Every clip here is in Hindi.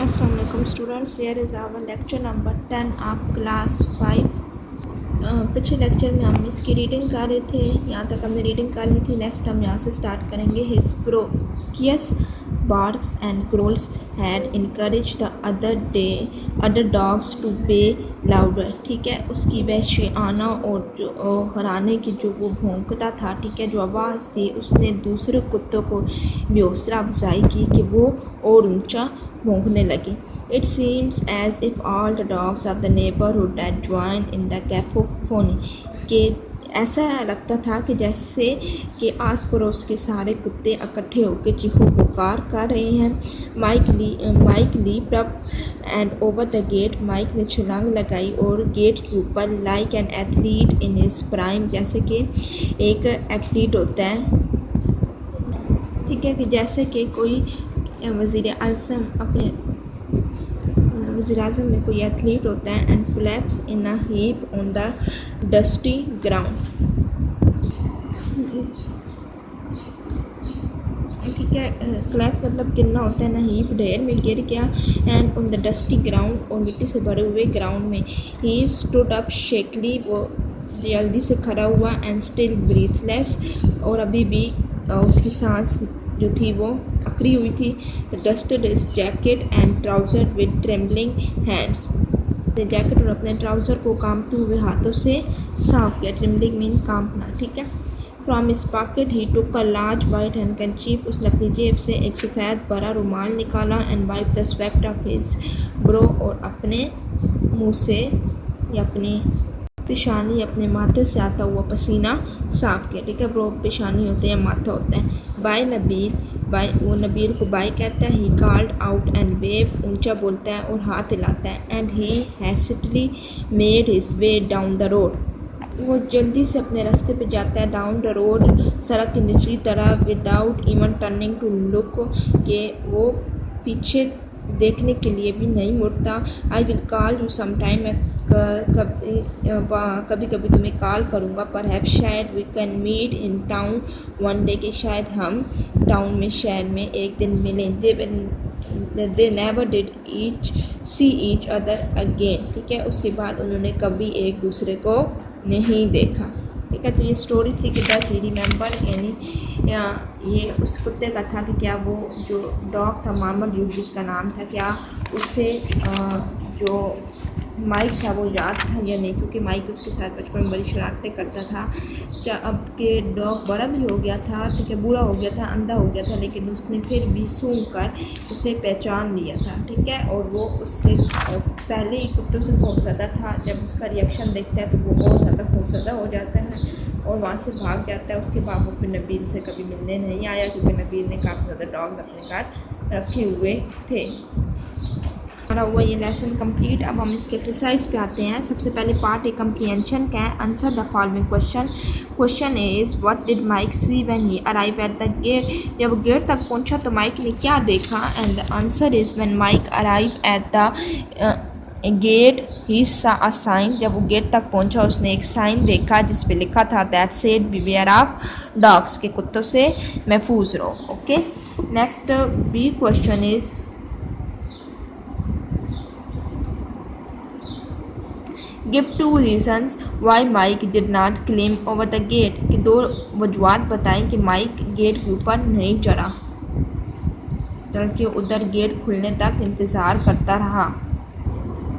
Assalamu alaikum students, here is our lecture number 10 of class 5. पिछले लेक्चर में हम इसकी रीडिंग कर रहे थे, यहाँ तक हमने रीडिंग कर ली थी। नेक्स्ट हम यहाँ से स्टार्ट करेंगे। His ferocious barks and growls had encouraged the other dogs to bay louder। ठीक है, उसकी वहशियाना और जो हराने की जो वो भौंकता था, ठीक है, जो आवाज़ थी, उसने दूसरे कुत्तों को भी हौसला अफजाई की कि वो और ऊंचा भौंकने लगी। It seems as if all the dogs of the neighborhood had joined in the cacophony। के ऐसा लगता था कि जैसे कि आस पड़ोस के सारे कुत्ते इकट्ठे होकर चीखो पुकार कर रहे हैं। Mike leaped up and over the gate. Mike ने छलांग लगाई और गेट के ऊपर, like an athlete in his prime, जैसे कि एक एथलीट होता है, ठीक है, कि जैसे कि कोई वज़ीर आज़म में कोई एथलीट होता है। And collapse in a heap on the dusty ground. ठीक है, कोलैप्स मतलब गिरना होता है ना, हीप ढेर में गिर गया। And on the dusty ground, और मिट्टी से भरे हुए ग्राउंड में। ही स्टूड अप शेकली, वो जल्दी से खड़ा हुआ। एंड स्टिल ब्रीथलेस, और अभी भी उसकी सांस जो थी वो अकड़ी हुई थी। Dusted his jacket and trouser with trembling hands. Jacket और अपने ट्राउज़र को कांपते हुए हाथों से साफ किया। ट्रेम्बलिंग मीन कांपना, ठीक है। From his pocket he took a large white handkerchief, उसने अपनी जेब से एक सफ़ेद बड़ा रुमाल निकाला। And wipe the sweat of his bro, और अपने मुँह से या अपनी पेशानी, अपने माथे से आता हुआ पसीना साफ किया। ठीक है, ब्रो पेशानी होते हैं, माथा होता है। बाय नबील, बाय वो नबील को बाय कहता है। He called out and wave, ऊंचा बोलता है और हाथ हिलाता है। And he hastily made his way down the road, वो जल्दी से अपने रास्ते पे जाता है। डाउन द रोड, सड़क की निचली तरफ। Without even turning to look, के वो पीछे देखने के लिए भी नहीं मुड़ता। I will call you sometime, मैं कभी कभी तुम्हें कॉल करूँगा। परहैप्स, शायद। We can meet in town one day, के शायद हम टाउन में, शहर में एक दिन मिलें। They never did see each other again. ठीक है, उसके बाद उन्होंने कभी एक दूसरे को नहीं देखा। ठीक है, तो ये स्टोरी थी कि डज ही रिमेंबर, यानी ये उस कुत्ते का था कि क्या वो जो डॉग था मोहम्मद यूब जिसका नाम था, क्या उससे जो माइक था वो याद था या नहीं, क्योंकि माइक उसके साथ बचपन में बड़ी शरारतें करता था। क्या अब के डॉग बड़ा भी हो गया था, ठीक है, बूढ़ा हो गया था, अंधा हो गया था, लेकिन उसने फिर भी सूंघ कर उसे पहचान लिया था। ठीक है, और वो उससे पहले ही कुत्तों से खौफज़दा था। जब उसका रिएक्शन देखता है तो वो बहुत ज़्यादा खौफज़दा हो जाता है और वहाँ से भाग जाता है। उसके बाद वो फिर नबील से कभी मिलने नहीं आया, क्योंकि नबील ने काफ़ी ज़्यादा डॉग्स अपने घर रखे हुए थे। हमारा हुआ ये लेसन कंप्लीट। अब हम इसके एक्सरसाइज पे आते हैं। सबसे पहले पार्ट ए कंप्रीहेंशन का है। Answer the following question. Question is what did Mike see when he arrive at the gate. जब वो गेट तक पहुंचा तो माइक ने क्या देखा। And the answer is when Mike arrive at the gate he saw a sign. जब वो गेट तक पहुंचा उसने एक साइन देखा जिस पे लिखा था that said beware of dogs, के कुत्तों से महफूज रहो। Okay, next B question is give two reasons why Mike did not climb over the gate, कि दो वजूहत बताएं कि माइक गेट के ऊपर नहीं चढ़ा, बल्कि उधर गेट खुलने तक इंतज़ार करता रहा।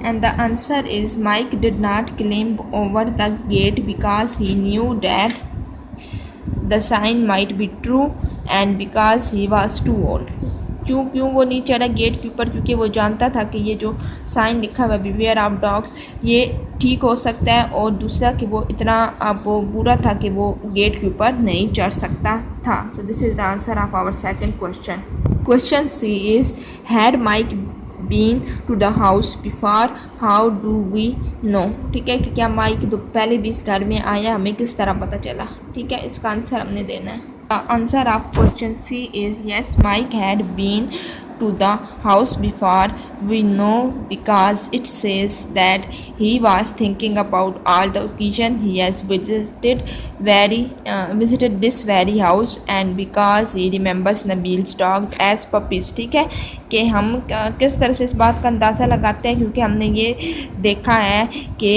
And the answer is Mike did not climb over the gate because he knew that the sign might be true and because he was too old. क्यों वो नहीं चढ़ा गेट के ऊपर, क्योंकि वो जानता था कि ये जो साइन लिखा हुआ बिवेयर ऑफ डॉग्स ये ठीक हो सकता है, और दूसरा कि वो इतना अब वो बुरा था कि वो गेट के ऊपर नहीं चढ़ सकता था। So this is the answer of our second question. Question C is had Mike been to the house before, how do we know. ठीक है, कि क्या माइक तो पहले भी इस घर में आया, हमें किस तरह पता चला। ठीक है, इसका आंसर हमने देना है। The answer of question C is yes, Mike had been to the house before we know because it says that he was thinking about all the occasion he has visited this very house and because he remembers Nabil's dogs as puppies। ठीक है कि हम किस तरह से इस बात का अंदाज़ा लगाते हैं क्योंकि हमने ये देखा है कि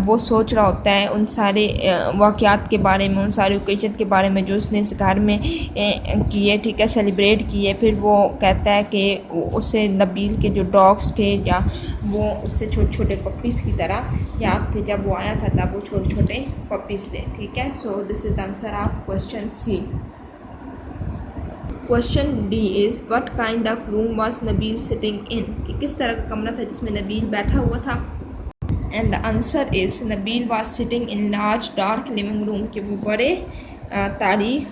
वो सोच रहा होता है उन सारे वाक़यात के बारे में, उन सारे ओकेजन के बारे में जो उसने इस घर में किए, ठीक है, सेलिब्रेट किए। फिर वो कहता है कि उसे नबील के जो डॉग्स थे या वो उससे छोटे छोटे पपीज़ की तरह याद थे, जब वो आया था तब वो छोटे छोटे पपीज़ थे। ठीक है, so this is the answer of question C. Question D is what kind of room was Nabeel sitting in, कि किस तरह का कमरा था जिसमें नबील बैठा हुआ था। And the answer is Nabeel was sitting in large dark living room, कि वो बड़े तारीख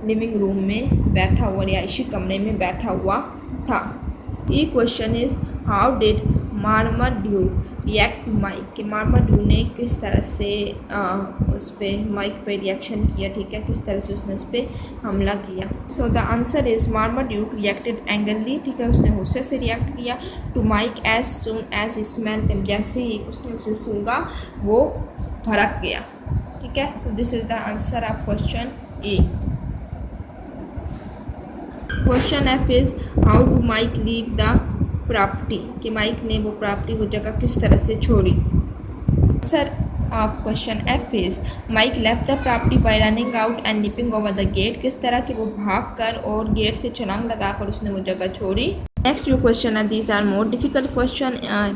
लिविंग रूम में बैठा हुआ, रिहायशी कमरे में बैठा हुआ था। E question is how did Marmaduke react to Mike, कि मार्माड्यूक ने किस तरह से उस पर माइक पे रिएक्शन किया, ठीक है, किस तरह से उसने उस पर हमला किया। So the answer is Marmaduke reacted angrily, ठीक है, उसने गुस्से से रिएक्ट किया to Mike as soon as smelled him, जैसे ही उसने उसे सूंघा वो भड़क गया। ठीक है, so this is the answer of question A. Question F is how do Mike leave the property, कि माइक ने वो प्रॉपर्टी, वो जगह किस तरह से छोड़ी। Answer of question F is Mike left the property by running out and leaping over the gate, किस तरह कि वो भाग कर और गेट से छलांग लगाकर उसने वो जगह छोड़ी। नेक्स्ट जो क्वेश्चन है these are more difficult question,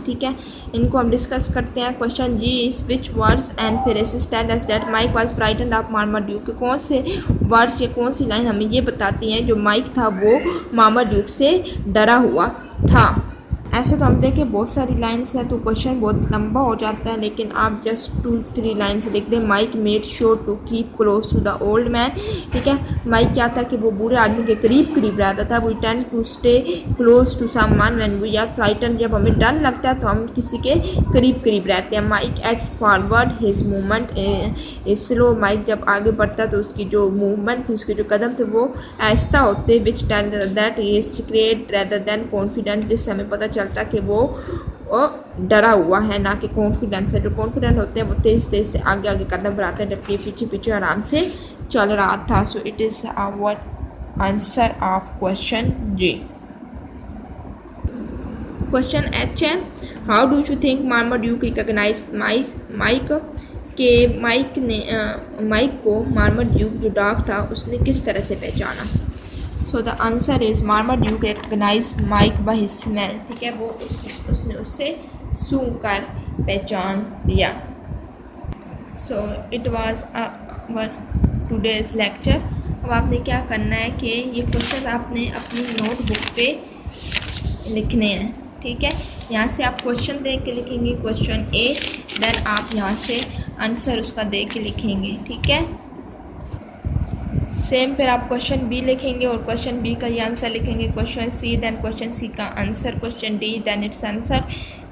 ठीक है, इनको हम डिस्कस करते हैं। Question G is which words and phrases tell us that Mike was frightened of Marmaduke, कि कौन से वर्ड्स या कौन सी लाइन हमें ये बताती हैं जो माइक था वो मार्माड्यूक से डरा हुआ था। ऐसे तो हम देखें बहुत सारी लाइन्स हैं तो क्वेश्चन बहुत लंबा हो जाता है, लेकिन आप जस्ट 2-3 लाइन्स लिख दें। Mike made sure to keep close to the old man, ठीक है, माइक क्या था कि वो बूढ़े आदमी के करीब करीब रहता था। We tend to stay close to someone when we are frightened, जब हमें डर लगता है तो हम किसी के करीब करीब रहते हैं। Mike edge forward his movement is slow, Mike जब आगे बढ़ता तो उसकी जो मूवमेंट थी, उसके जो कदम थे वो आहिस्ता होते। Which tell that he is secret rather than confident, जिससे हमें पता चलता कि वो डरा हुआ है ना कि कॉन्फिडेंस है। जो कॉन्फिडेंट होते हैं वो तेज़ तेज़ से आगे आगे कदम बढ़ाते हैं, जबकि पीछे पीछे आराम से चल रहा था। So it is our answer of question G. Question H है how do you think Marmaduke recognise Mike, के माइक को मार्माड्यूक जो डॉग था उसने किस तरह से पहचाना। So the answer is Marmaduke recognise Mike by his smell, ठीक है, वो उसने उससे सूंघ कर पहचान लिया। So it was our today's lecture. अब आपने क्या करना है कि ये क्वेश्चन आपने अपनी नोटबुक पे लिखने हैं, ठीक है। यहाँ से आप क्वेश्चन देख के लिखेंगे क्वेश्चन ए, देन आप यहाँ से आंसर उसका देख के लिखेंगे, ठीक है। सेम फिर आप क्वेश्चन बी लिखेंगे और क्वेश्चन बी का ये आंसर लिखेंगे, question C, then question C का answer, question D then it's answer,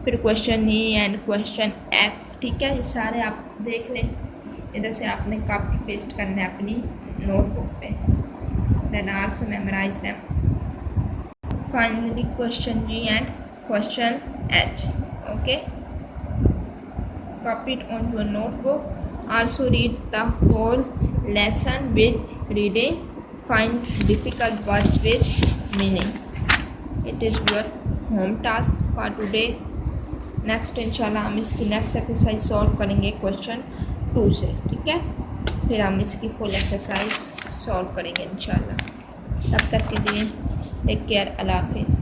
फिर question E and question F, ठीक है। ये सारे आप देख लें, इधर से आपने कॉपी पेस्ट करना है अपनी नोटबुक्स पे, then also memorise them. Finally question G and question H, okay, copy it on your notebook. Also read the whole lesson with reading. Find difficult words with meaning. It is your home task for today. Next इंशाल्लाह हम इसकी नेक्स्ट एक्सरसाइज सॉल्व करेंगे क्वेश्चन 2 से, ठीक है। फिर हम इसकी फुल एक्सरसाइज सॉल्व करेंगे इंशाल्लाह। तब तक के लिए टेक केयर, अल्लाह हाफिज़।